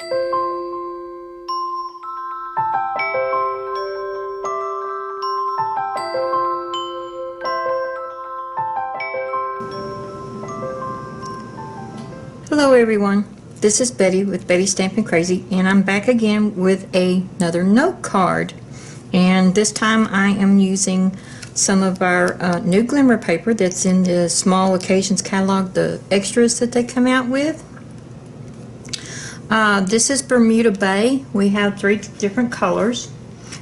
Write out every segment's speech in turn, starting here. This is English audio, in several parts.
Hello everyone, this is Betty with Betty Stamping Crazy, and I'm back again with another note card. And this time I am using some of our new Glimmer paper that's in the Small Occasions Catalog, the extras that they come out with. This is Bermuda Bay. We have 3 different colors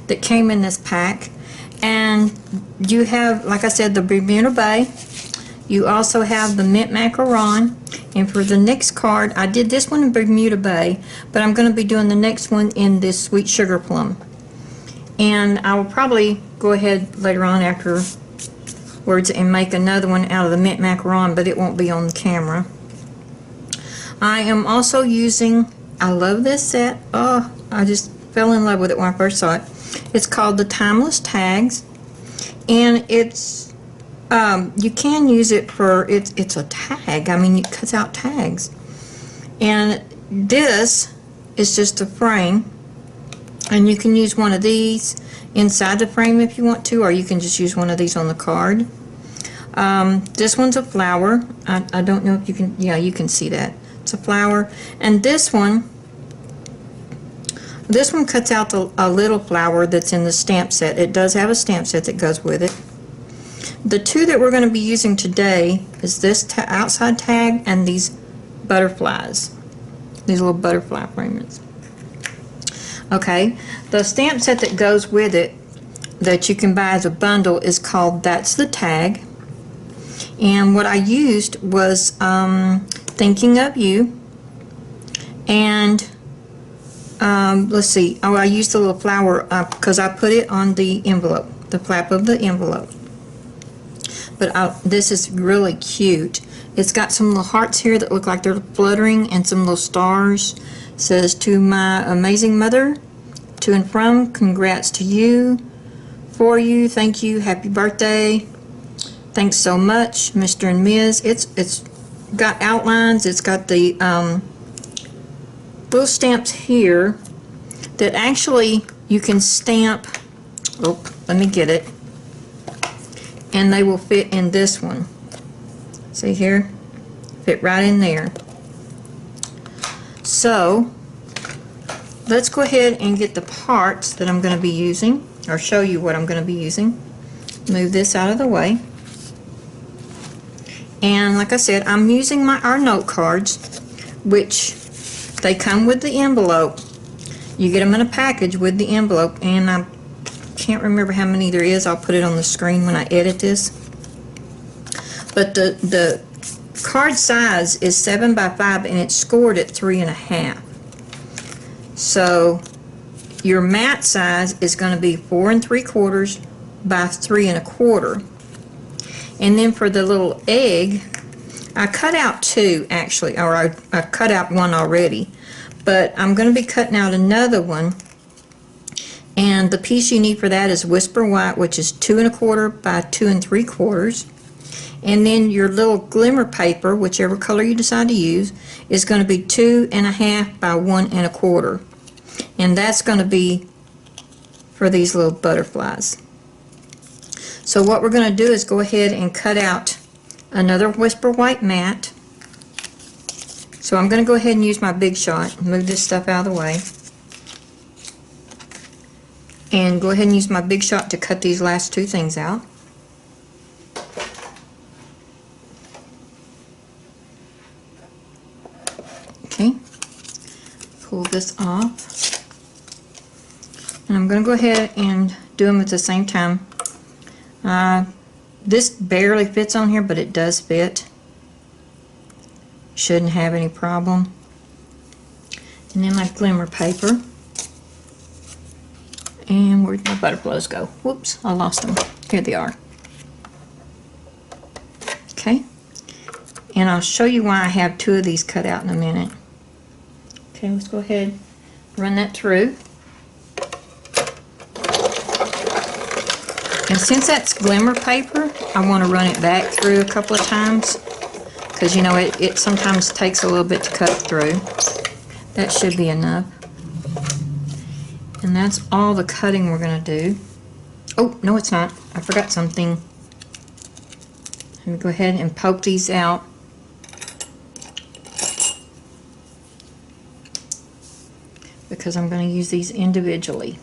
that came in this pack. And you have, like I said, the Bermuda Bay. You also have the Mint Macaron. And for the next card, I did this one in Bermuda Bay, but I'm going to be doing the next one in this Sweet Sugar Plum. And I will probably go ahead later on afterwards and make another one out of the Mint Macaron, but it won't be on the camera. I am also using, I love this set. Oh, I just fell in love with it when I first saw it. It's called the Timeless Tags, and it's you can use it for, it's a tag. I mean, it cuts out tags. And this is just a frame, and you can use one of these inside the frame if you want to, or you can just use one of these on the card. This one's a flower. I don't know if you can, yeah, you can see that. It's a flower. And this one cuts out a little flower that's in the stamp set. It does have a stamp set that goes with it. The 2 that we're going to be using today is this outside tag and these butterflies, these little butterfly fragments. Okay, the stamp set that goes with it that you can buy as a bundle is called That's the Tag. And what I used was Thinking of You, and let's see, oh, I used the little flower because I put it on the envelope, the flap of the envelope. But this is really cute. It's got some little hearts here that look like they're fluttering, and some little stars. It says, to my amazing mother, to and from, congrats to you, for you, thank you, happy birthday, thanks so much, Mr. and Ms. It's got outlines. It's got the little stamps here that actually you can stamp. Oh, let me get it. And they will fit in this one. See here? Fit right in there. So let's go ahead and get the parts that I'm going to be using, or show you what I'm going to be using. Move this out of the way. And like I said, I'm using our note cards, which they come with the envelope. You get them in a package with the envelope, and I can't remember how many there is. I'll put it on the screen when I edit this. But the card size is 7 by 5, and it's scored at 3.5. So your mat size is going to be 4 3/4 by 3 1/4. And then for the little egg, I cut out 2 actually, or I cut out 1 already, but I'm going to be cutting out another one. And the piece you need for that is Whisper White, which is 2 1/4 by 2 3/4. And then your little Glimmer paper, whichever color you decide to use, is going to be 2 1/2 by 1 1/4. And that's going to be for these little butterflies. So what we're going to do is go ahead and cut out another Whisper White mat. So I'm going to go ahead and use my Big Shot, move this stuff out of the way, and go ahead and use my Big Shot to cut these last 2 things out. Okay, pull this off, and I'm going to go ahead and do them at the same time. This barely fits on here, but it does fit. Shouldn't have any problem. And then my Glimmer paper. And where'd my butterflies go? Whoops, I lost them. Here they are. Okay. And I'll show you why I have 2 of these cut out in a minute. Okay, let's go ahead, run that through. And since that's Glimmer paper, I want to run it back through a couple of times, because you know it sometimes takes a little bit to cut through. That should be enough. And that's all the cutting we're going to do. Oh, no it's not. I forgot something. Let me go ahead and poke these out. Because I'm going to use these individually.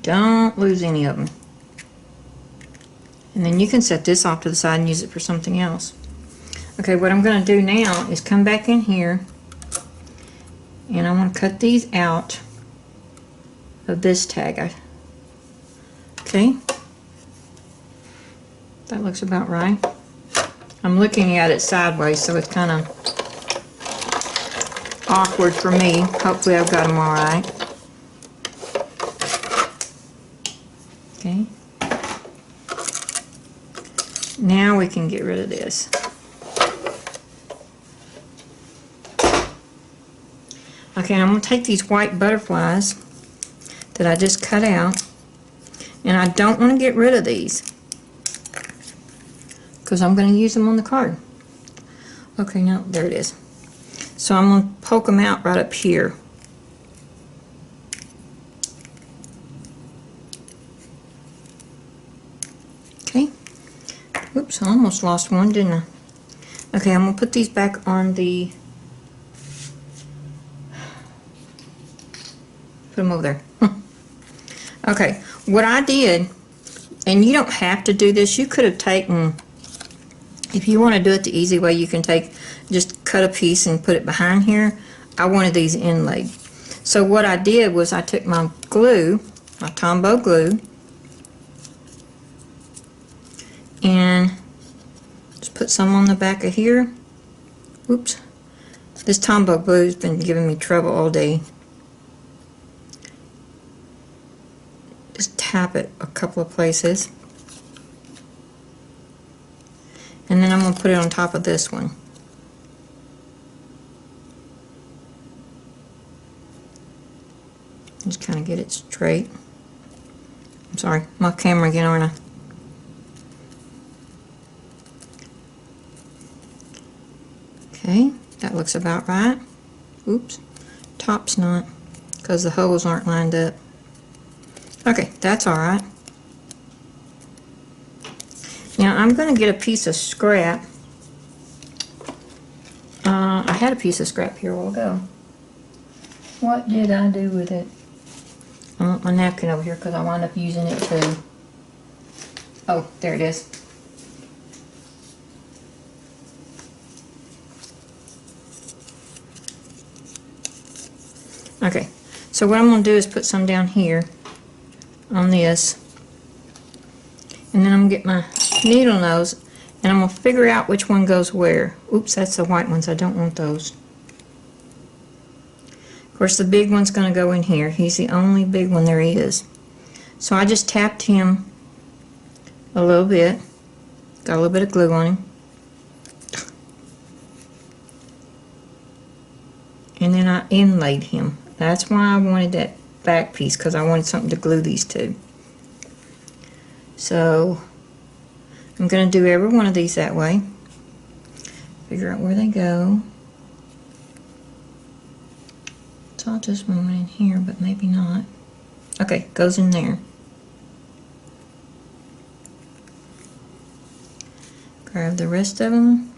Don't lose any of them. And then you can set this off to the side and use it for something else. Okay, what I'm going to do now is come back in here and I want to cut these out of this tag. Okay, that looks about right. I'm looking at it sideways, so it's kind of awkward for me. Hopefully I've got them all right. Okay. Now we can get rid of this. Okay, I'm going to take these white butterflies that I just cut out, and I don't want to get rid of these because I'm going to use them on the card. Okay, now there it is. So I'm going to poke them out right up here. Okay. Oops, I almost lost one, didn't I? Okay, I'm going to put these back on the... Put them over there. Okay, what I did, and you don't have to do this, you could have taken, if you want to do it the easy way, you can just cut a piece and put it behind here. I wanted these inlaid. So what I did was I took my glue, my Tombow glue, and just put some on the back of here. Oops. This Tombow glue has been giving me trouble all day. Just tap it a couple of places. And then I'm going to put it on top of this one. Just kind of get it straight. I'm sorry, my camera again, aren't I? Okay, that looks about right. Oops, top's not, because the holes aren't lined up. Okay, that's alright. Now I'm going to get a piece of scrap. I had a piece of scrap here a while ago. What did I do with it? I want my napkin over here because I wound up using it too. Oh, there it is. Okay, so what I'm going to do is put some down here on this, and then I'm going to get my needle nose and I'm going to figure out which one goes where. Oops, that's the white ones. I don't want those. Of course, the big one's going to go in here. He's the only big one there is. So I just tapped him a little bit. Got a little bit of glue on him. And then I inlaid him. That's why I wanted that back piece, because I wanted something to glue these to. So I'm going to do every one of these that way. Figure out where they go. I'll just move it in here, but maybe not. Okay, goes in there. Grab the rest of them.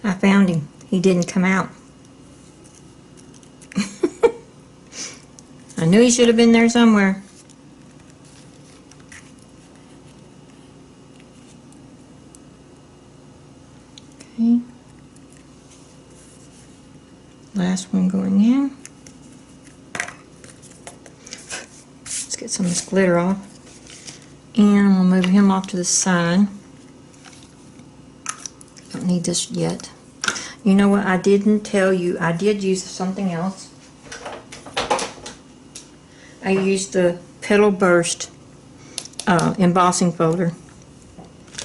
I found him. He didn't come out. I knew he should have been there somewhere. Okay. Last one going in. Let's get some of this glitter off. And I'm going to move him off to the side. Don't need this yet. You know what, I didn't tell you, I did use something else. I used the Petal Burst embossing folder.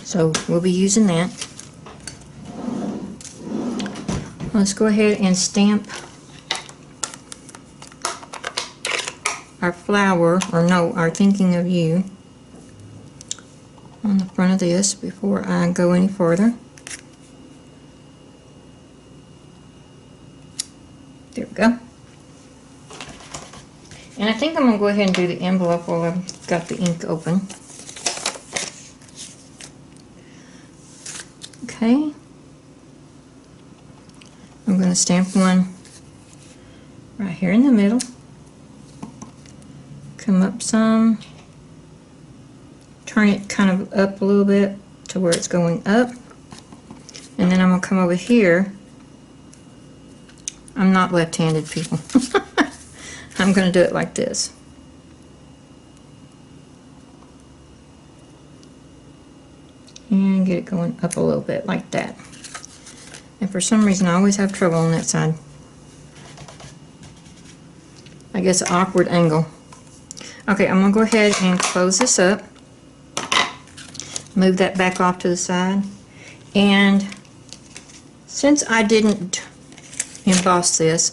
So we'll be using that. Let's go ahead and stamp our flower, or no, our Thinking of You, on the front of this before I go any further. There we go. And I think I'm going to go ahead and do the envelope while I've got the ink open. Okay. I'm going to stamp one right here in the middle. Come up some. Turn it kind of up a little bit to where it's going up. And then I'm going to come over here. I'm not left-handed, people. I'm going to do it like this. And get it going up a little bit like that. And for some reason I always have trouble on that side. I guess an awkward angle. Okay, I'm going to go ahead and close this up. Move that back off to the side. And since I didn't emboss this,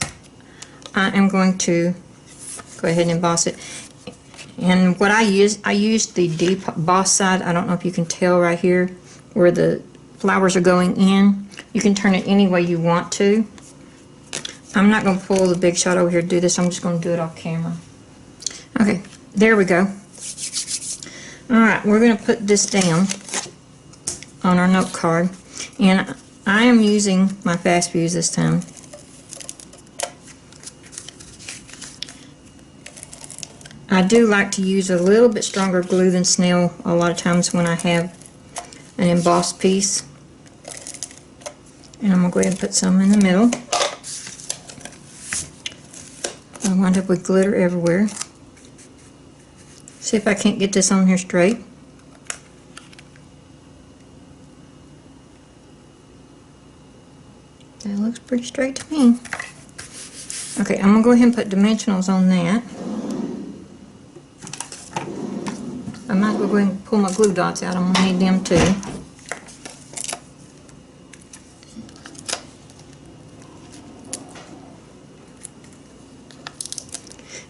I am going to go ahead and emboss it. And what I used the deboss side. I don't know if you can tell right here where the flowers are going in. You can turn it any way you want to. I'm not going to pull the big shot over here to do this. I'm just going to do it off camera. Okay, there we go. Alright, we're going to put this down on our note card. And I am using my fast fuse this time. I do like to use a little bit stronger glue than snail a lot of times when I have an embossed piece. And I'm going to go ahead and put some in the middle. I wind up with glitter everywhere. See if I can't get this on here straight. That looks pretty straight to me. Okay, I'm going to go ahead and put dimensionals on that. I might as well go ahead and pull my glue dots out. I'm going to need them too.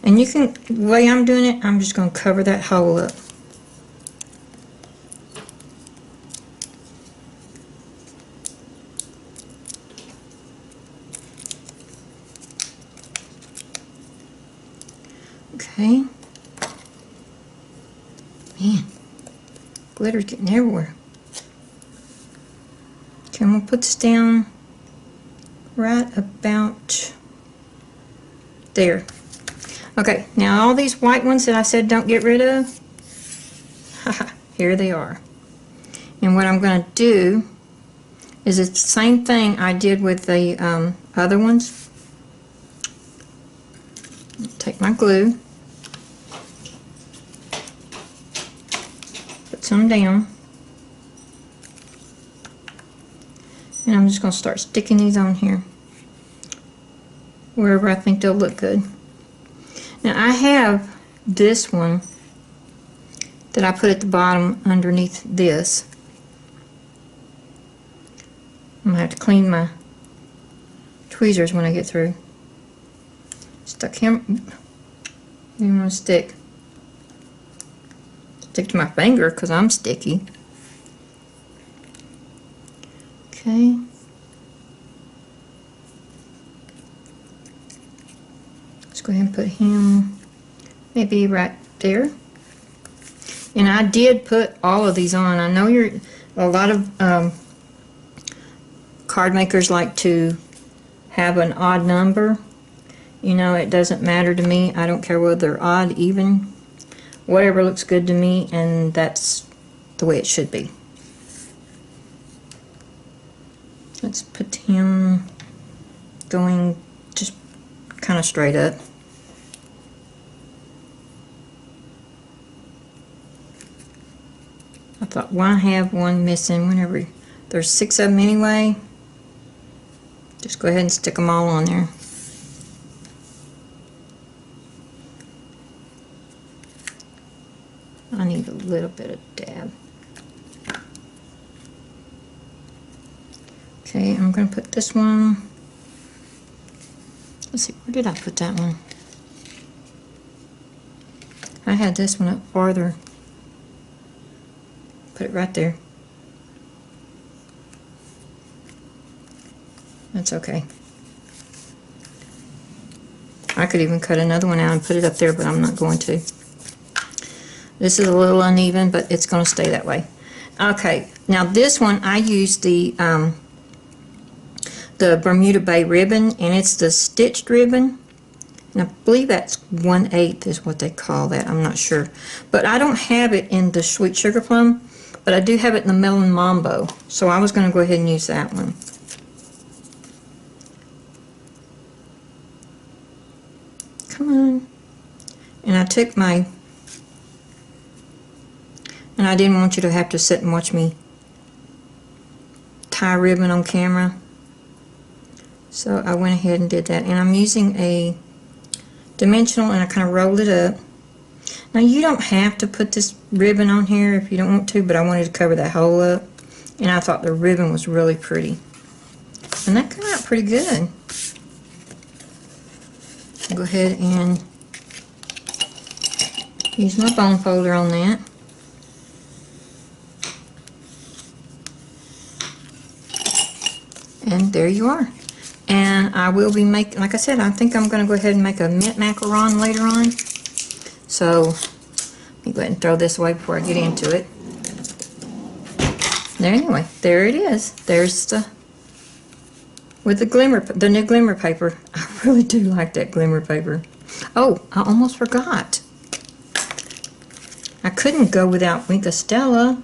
And you can, the way I'm doing it, I'm just going to cover that hole up. Okay. Man, glitter's getting everywhere. Okay, I'm going to put this down right about there. Okay, now all these white ones that I said don't get rid of, here they are. And what I'm going to do is it's the same thing I did with the other ones. Take my glue, put some down, and I'm just going to start sticking these on here wherever I think they'll look good. Now I have this one that I put at the bottom underneath this. I'm going to have to clean my tweezers when I get through. Stuck him. You want to stick to my finger because I'm sticky. Okay. Let's go ahead and put him maybe right there. And I did put all of these on. I know a lot of card makers like to have an odd number. You know, it doesn't matter to me. I don't care whether they're odd, even, whatever looks good to me, and that's the way it should be. Let's put him going just kind of straight up. I thought, why have one missing whenever there's 6 of them anyway? Just go ahead and stick them all on there. I need a little bit of dab. Okay, I'm going to put this one. Let's see, where did I put that one? I had this one up farther. Put it right there. That's okay. I could even cut another one out and put it up there, but I'm not going to. This is a little uneven, but it's going to stay that way. Okay, now this one I used the Bermuda Bay ribbon, and it's the stitched ribbon. And I believe that's 1/8 is what they call that. I'm not sure. But I don't have it in the Sweet Sugar Plum, but I do have it in the Melon Mambo. So I was going to go ahead and use that one. Come on. And I took my... And I didn't want you to have to sit and watch me tie ribbon on camera. So I went ahead and did that. And I'm using a dimensional, and I kind of rolled it up. Now you don't have to put this ribbon on here if you don't want to, but I wanted to cover that hole up. And I thought the ribbon was really pretty. And that came out pretty good. I'll go ahead and use my bone folder on that. And there you are. And I will be making, like I said, I think I'm going to go ahead and make a mint macaron later on. So, let me go ahead and throw this away before I get into it. There, anyway, there it is. There's the, with the Glimmer, the new Glimmer paper. I really do like that Glimmer paper. Oh, I almost forgot. I couldn't go without Wink of Stella.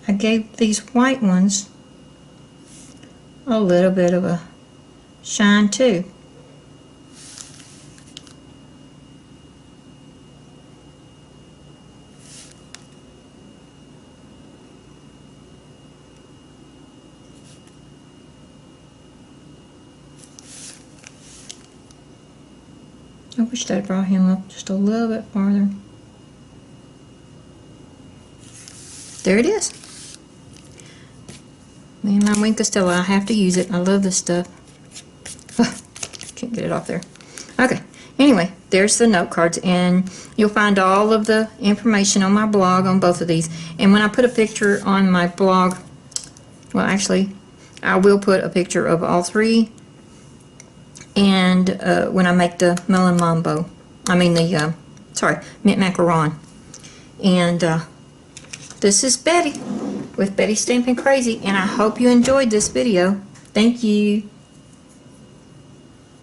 I gave these white ones a little bit of a shine too. I wish I'd brought him up just a little bit farther. There it is. And my Wink of Stella, I have to use it. I love this stuff. Oh, can't get it off there. Okay, anyway, there's the note cards, and you'll find all of the information on my blog on both of these. And when I put a picture on my blog, well, actually, I will put a picture of all three. And when I make the Melon Mambo, I mean the, mint macaron. And this is Betty with Betty Stamping Crazy, and I hope you enjoyed this video. Thank you.